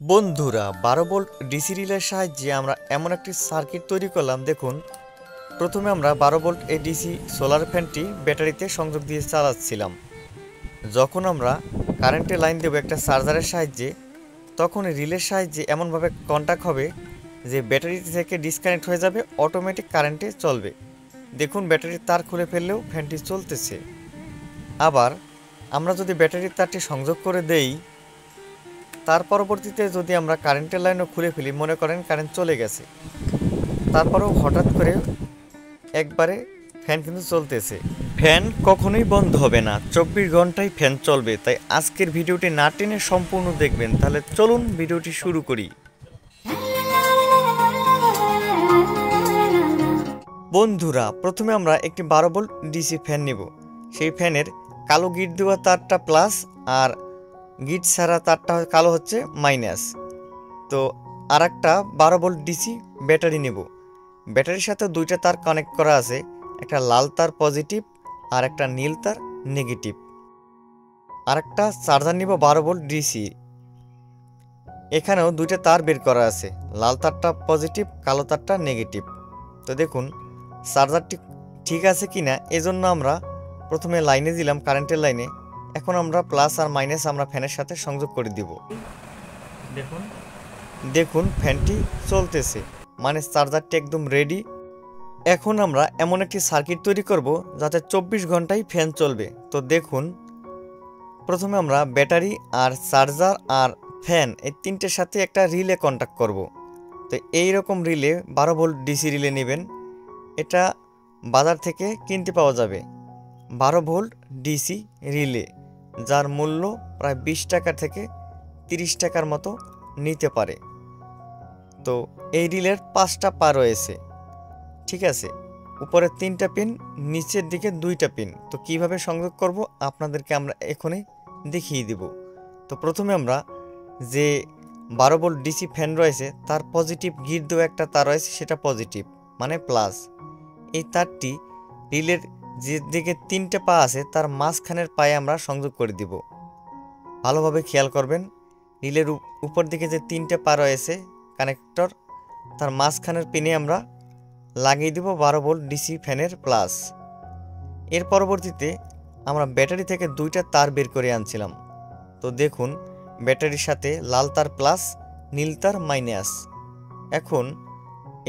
বন্ধুরা 12 volt DC রিলের সাহায্যে আমরা এমন একটি সার্কিট তৈরি করলাম। দেখুন, প্রথমে আমরা 12 ভোল্ট এই ডিসি সোলার ফ্যানটি ব্যাটারিতে সংযোগ দিয়ে চালাচ্ছিলাম। যখন আমরা কারেন্টের লাইন দেব একটা চার্জারের সাহায্যে, তখন রিলের সাহায্যে এমনভাবে কন্ট্যাক্ট হবে যে ব্যাটারি থেকে ডিসকানেক্ট হয়ে যাবে, অটোমেটিক কারেন্টে চলবে। দেখুন, ব্যাটারির তার খুলে ফেললেও ফ্যানটি চলতেছে। আবার আমরা যদি ব্যাটারির তারটি সংযোগ করে দেই, তার পরবর্তীতে যদি আমরা কারেন্টের লাইনও খুলে ফেলি, মনে করেন কারেন্ট চলে গেছে, তারপরেও হঠাৎ করে একবারে ফ্যান কিন্তু চলতেছে। ফ্যান কখনোই বন্ধ হবে না, 24 ঘন্টায় ফ্যান চলবে। তাই আজকের ভিডিওটি না টেনে সম্পূর্ণ দেখবেন। তাহলে চলুন ভিডিওটি শুরু করি। বন্ধুরা, প্রথমে আমরা একটি 12 ভোল্ট ডিসি ফ্যান নেব। সেই ফ্যানের কালো গিট দেওয়া তারটা প্লাস, আর গিট ছাড়া তারটা কালো হচ্ছে মাইনাস। তো আর একটা 12 ভোল্ট ডিসি ব্যাটারি নেব। ব্যাটারির সাথে দুইটা তার কানেক্ট করা আছে, একটা লাল তার পজিটিভ আর একটা নীল তার নেগেটিভ। আর একটা চার্জার নিব 12 ভোল্ট ডিসি। এখানেও দুইটা তার বের করা আছে, লাল তারটা পজিটিভ, কালো তারটা নেগেটিভ। তো দেখুন চার্জারটি ঠিক আছে কিনা, এজন্য আমরা প্রথমে লাইনে দিলাম, কারেন্টের লাইনে। এখন আমরা প্লাস আর মাইনাস আমরা ফ্যানের সাথে সংযোগ করে দিব। দেখুন ফ্যানটি চলতেছে, মানে চার্জারটি একদম রেডি। এখন আমরা এমন একটি সার্কিট তৈরি করব যাতে 24 ঘন্টায় ফ্যান চলবে। তো দেখুন, প্রথমে আমরা ব্যাটারি আর চার্জার আর ফ্যান এই তিনটের সাথে একটা রিলে কন্ট্যাক্ট করব। তো এই রকম রিলে 12 ভোল্ট ডিসি রিলে নেবেন। এটা বাজার থেকে কিনতে পাওয়া যাবে, 12 ভোল্ট ডিসি রিলে, যার মূল্য প্রায় 20 টাকা থেকে 30 টাকার মতো নিতে পারে। তো এই রিলের 5টা পা রয়েছে, ঠিক আছে। উপরে 3টা পিন, নিচের দিকে 2টা পিন। তো কিভাবে সংযোগ করব আপনাদেরকে আমরা এখনই দেখিয়ে দিব। তো প্রথমে আমরা যে 12 ভোল্ট ডিসি ফ্যান রয়েছে তার পজিটিভ গিট দেওয়া একটা তার রয়েছে, সেটা পজিটিভ মানে প্লাস। এই তারটি রিলের যে দিকে 3টে পা আছে তার মাঝখানের পায়ে আমরা সংযোগ করে দিব। ভালোভাবে খেয়াল করবেন, রিলের উপর দিকে যে 3টে পা রয়েছে কানেক্টর, তার মাঝখানের পিনে আমরা লাগিয়ে দিব 12 ভোল্ট ডিসি ফ্যানের প্লাস। এর পরবর্তীতে আমরা ব্যাটারি থেকে 2টা তার বের করে আনছিলাম। তো দেখুন ব্যাটারির সাথে লাল তার প্লাস, নীল তার মাইনাস। এখন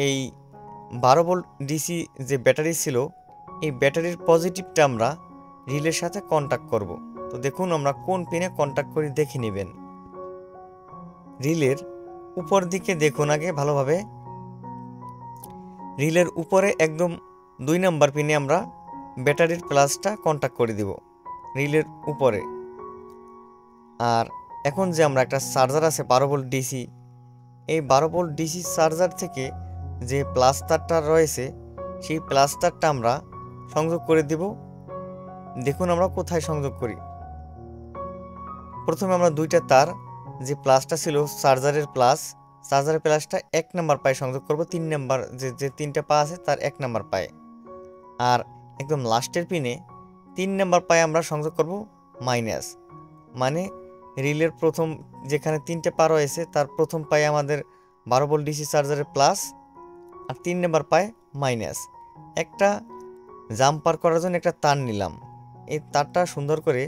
এই 12 ভোল্ট ডিসি যে ব্যাটারি ছিল, এই ব্যাটারির পজিটিভটা আমরা রিলের সাথে কন্ট্যাক্ট করব। তো দেখুন আমরা কোন পিনে কন্ট্যাক্ট করি দেখে নেবেন। রিলের উপর দিকে দেখুন আগে ভালোভাবে, রিলের উপরে একদম 2 নাম্বার পিনে আমরা ব্যাটারির প্লাসটা কন্ট্যাক্ট করে দিব রিলের উপরে। আর এখন যে আমরা একটা চার্জার আছে 12 ভোল্ট ডিসি, এই 12 ভোল্ট ডিসি চার্জার থেকে যে প্লাস তারটা রয়েছে, সেই প্লাস তারটা আমরা সংযোগ করে দিব। দেখুন আমরা কোথায় সংযোগ করি। প্রথমে আমরা 2টা তার, যে প্লাসটা ছিল চার্জারের প্লাসটা 1 নাম্বার পায়ে সংযোগ করব, 3 নাম্বার যে 3টা পা আছে তার 1 নাম্বার পায়ে। আর একদম লাস্টের পিনে 3 নাম্বার পায়ে আমরা সংযোগ করব মাইনাস, মানে রিলের প্রথম যেখানে 3টে পা রয়েছে তার প্রথম পায়ে আমাদের 12 ভোল্ট ডিসি চার্জারের প্লাস, আর 3 নাম্বার পায়ে মাইনাস। একটা জাম্পার করার জন্য একটা তার নিলাম। এই তারটা সুন্দর করে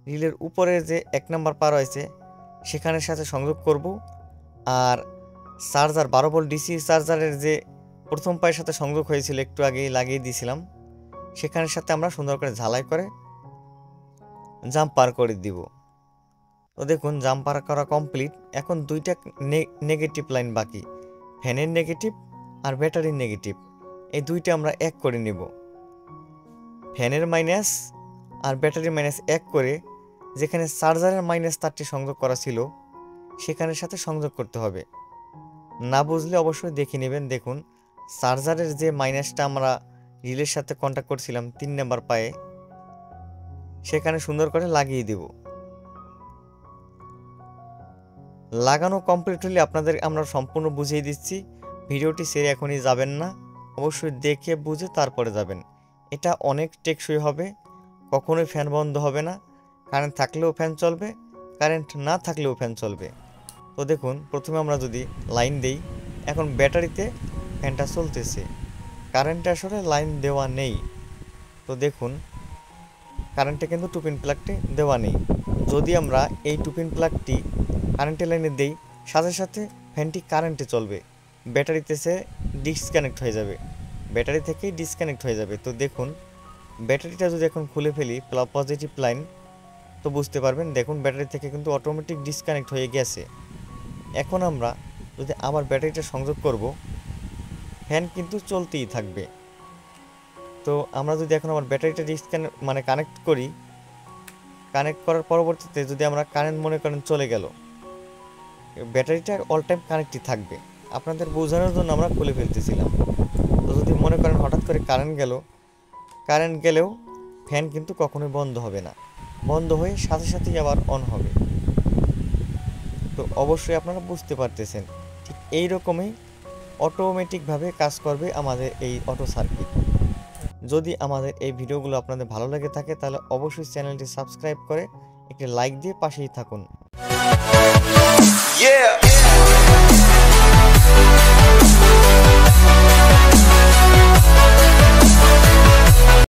রিলের উপরে যে 1 নাম্বার পা রয়েছে সেখানের সাথে সংযোগ করব। আর চার্জার 12 ভোল্ট ডিসি চার্জারের যে প্রথম পায়ের সাথে সংযোগ হয়েছিল, একটু আগেই লাগিয়ে দিয়েছিলাম, সেখানের সাথে আমরা সুন্দর করে ঝালাই করে জাম্পার করে দিব। তো দেখুন জাম্পার করা কমপ্লিট। এখন 2টা নেগেটিভ লাইন বাকি, ফ্যানের নেগেটিভ আর ব্যাটারির নেগেটিভ। এই 2টা আমরা এক করে নেব। ফ্যানের মাইনাস আর ব্যাটারির মাইনাস এক করে যেখানে চার্জারের মাইনাস তারটি সংযোগ করা ছিল সেখানের সাথে সংযোগ করতে হবে। না বুঝলে অবশ্যই দেখে নেবেন। দেখুন চার্জারের যে মাইনাসটা আমরা রিলের সাথে কন্ট্যাক্ট করছিলাম 3 নাম্বার পায়ে, সেখানে সুন্দর করে লাগিয়ে দেব। লাগানো কমপ্লিট হলে আপনাদের আমরা সম্পূর্ণ বুঝিয়ে দিচ্ছি। ভিডিওটি ছেড়ে এখনই যাবেন না, অবশ্যই দেখে বুঝে তারপরে যাবেন। এটা অনেক টেকসই হবে, কখনোই ফ্যান বন্ধ হবে না। কারেন্ট থাকলেও ফ্যান চলবে, কারেন্ট না থাকলেও ফ্যান চলবে। তো তো দেখুন প্রথমে আমরা যদি লাইন দেই, এখন ব্যাটারিতে ফ্যানটা চলতেছে, কারেন্টে আসলে লাইন দেওয়া নেই। তো দেখুন কারেন্টে কিন্তু টু পিন প্লাগটি দেওয়া নেই। যদি আমরা এই টু পিন প্লাগটি কারেন্টের লাইনে দেই, সাথে সাথে ফ্যানটি কারেন্টে চলবে, ব্যাটারিতে সে ডিসকানেক্ট হয়ে যাবে, ব্যাটারি থেকেই ডিসকানেক্ট হয়ে যাবে। তো দেখুন ব্যাটারিটা যদি এখন খুলে ফেলি পজিটিভ লাইন, তো বুঝতে পারবেন দেখুন ব্যাটারি থেকে কিন্তু অটোমেটিক ডিসকানেক্ট হয়ে গেছে। এখন আমরা যদি আবার ব্যাটারিটা সংযোগ করব, ফ্যান কিন্তু চলতেই থাকবে। তো আমরা যদি এখন আবার ব্যাটারিটা কানেক্ট করি, কানেক্ট করার পরবর্তীতে যদি আমরা কারেন্ট মনে করেন চলে গেল, ব্যাটারিটা অল টাইম কানেক্টই থাকবে। আপনাদের বোঝানোর জন্য আমরা খুলে ফেলতেছিলাম। তো যদি মনে করেন হঠাৎ করে কারেন্ট গেলেও ফ্যান কিন্তু কখনোই বন্ধ হবে না, বন্ধ হয়ে সাথে সাথেই আবার অন হবে। তো অবশ্যই আপনারা বুঝতে পারতেছেন, ঠিক এই রকমই অটোমেটিকভাবে কাজ করবে আমাদের এই অটো সার্কিট। যদি আমাদের এই ভিডিওগুলো আপনাদের ভালো লেগে থাকে তাহলে অবশ্যই চ্যানেলটি সাবস্ক্রাইব করে একটি লাইক দিয়ে পাশেই থাকুন।